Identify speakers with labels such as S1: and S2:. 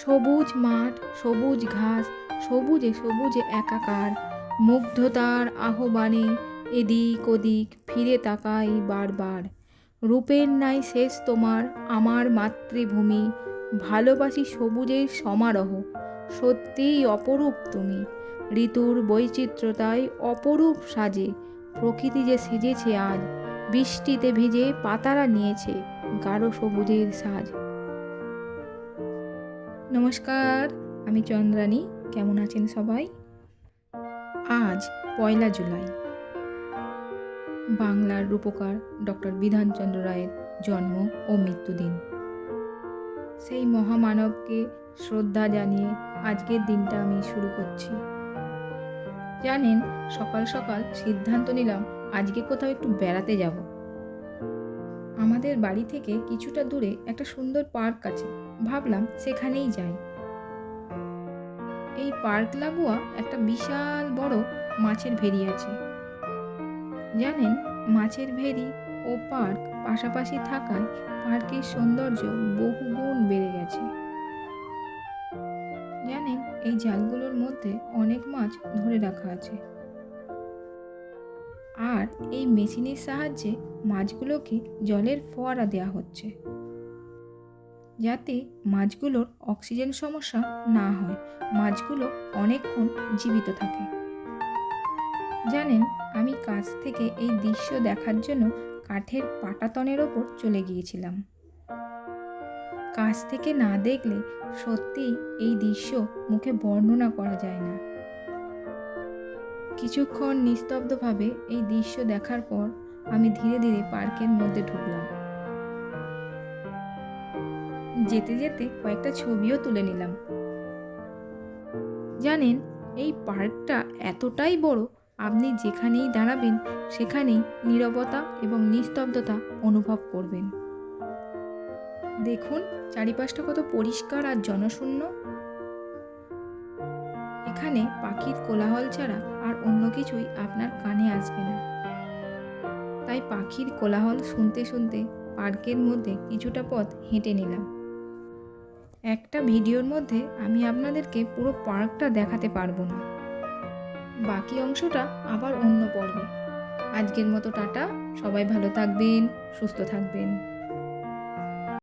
S1: সবুজ মাঠ, সবুজ ঘাস, সবুজে সবুজে একাকার। মুগ্ধতার আহ্বানে এদিক ওদিক ফিরে তাকাই বারবার। রূপের নাই শেষ তোমার আমার মাতৃভূমি। ভালোবাসি সবুজের সমারোহ। সত্যিই অপরূপ তুমি। ঋতুর বৈচিত্র্যতায় অপরূপ সাজে। প্রকৃতি যে সেজেছে আজ। বৃষ্টিতে ভিজে পাতারা নিয়েছে গাঢ় সবুজের সাজ। নমস্কার, আমি চন্দ্রানী। কেমন আছেন সবাই? আজ 1 জুলাই, বাংলার রূপকার ডক্টর বিধানচন্দ্র রায়ের জন্ম ও মৃত্যুদিন। সেই মহামানবকে শ্রদ্ধা জানিয়ে আজকের দিনটা আমি শুরু করছি। জানেন, সকাল সকাল সিদ্ধান্ত নিলাম আজকে কোথাও একটু বেড়াতে যাব। আমাদের বাড়ি থেকে কিছুটা দূরে একটা সুন্দর পার্ক আছে, ভাবলাম সেখানেই যাই। এই পার্ক লাগোয়া একটা বিশাল বড় মাছের ভেড়ি আছে। জানেন, মাছের ভেড়ি ও পার্ক পাশাপাশি থাকায় পার্কের সৌন্দর্য বহুগুণ বেড়ে গেছে। জানেন, এই জালগুলোর মধ্যে অনেক মাছ ধরে রাখা আছে, আর এই মেশিনের সাহায্যে মাছগুলোকে জলের ফোয়ারা দেওয়া হচ্ছে, যাতে মাছগুলোর অক্সিজেন সমস্যা না হয়, মাছগুলো অনেকক্ষণ জীবিত থাকে। জানেন, আমি কাছ থেকে এই দৃশ্য দেখার জন্য কাঠের পাটাতনের ওপর চলে গিয়েছিলাম। কাছ থেকে না দেখলে সত্যিই এই দৃশ্য মুখে বর্ণনা করা যায় না। কিছুক্ষণ নিস্তব্ধভাবে এই দৃশ্য দেখার পর আমি ধীরে ধীরে পার্কের মধ্যে ঢুকলাম। যেতে যেতে কয়েকটা ছবিও তুলে নিলাম। জানেন, এই পার্কটা এতটাই বড়, আপনি যেখানেই দাঁড়াবেন সেখানেই নীরবতা এবং নিস্তব্ধতা অনুভব করবেন। দেখুন চারিপাশটা কত পরিষ্কার আর জনশূন্য। এখানে পাখির কোলাহল ছাড়া আর অন্য কিছুই আপনার কানে আসবে না। তাই পাখির কোলাহল শুনতে শুনতে পার্কের মধ্যে কিছুটা পথ হেঁটে নিলাম। একটা ভিডিওর মধ্যে আমি আপনাদেরকে পুরো পার্কটা দেখাতে পারবো না, বাকি অংশটা আবার অন্য পর্বে। আজকের মতো টাটা, সবাই ভালো থাকবেন, সুস্থ থাকবেন।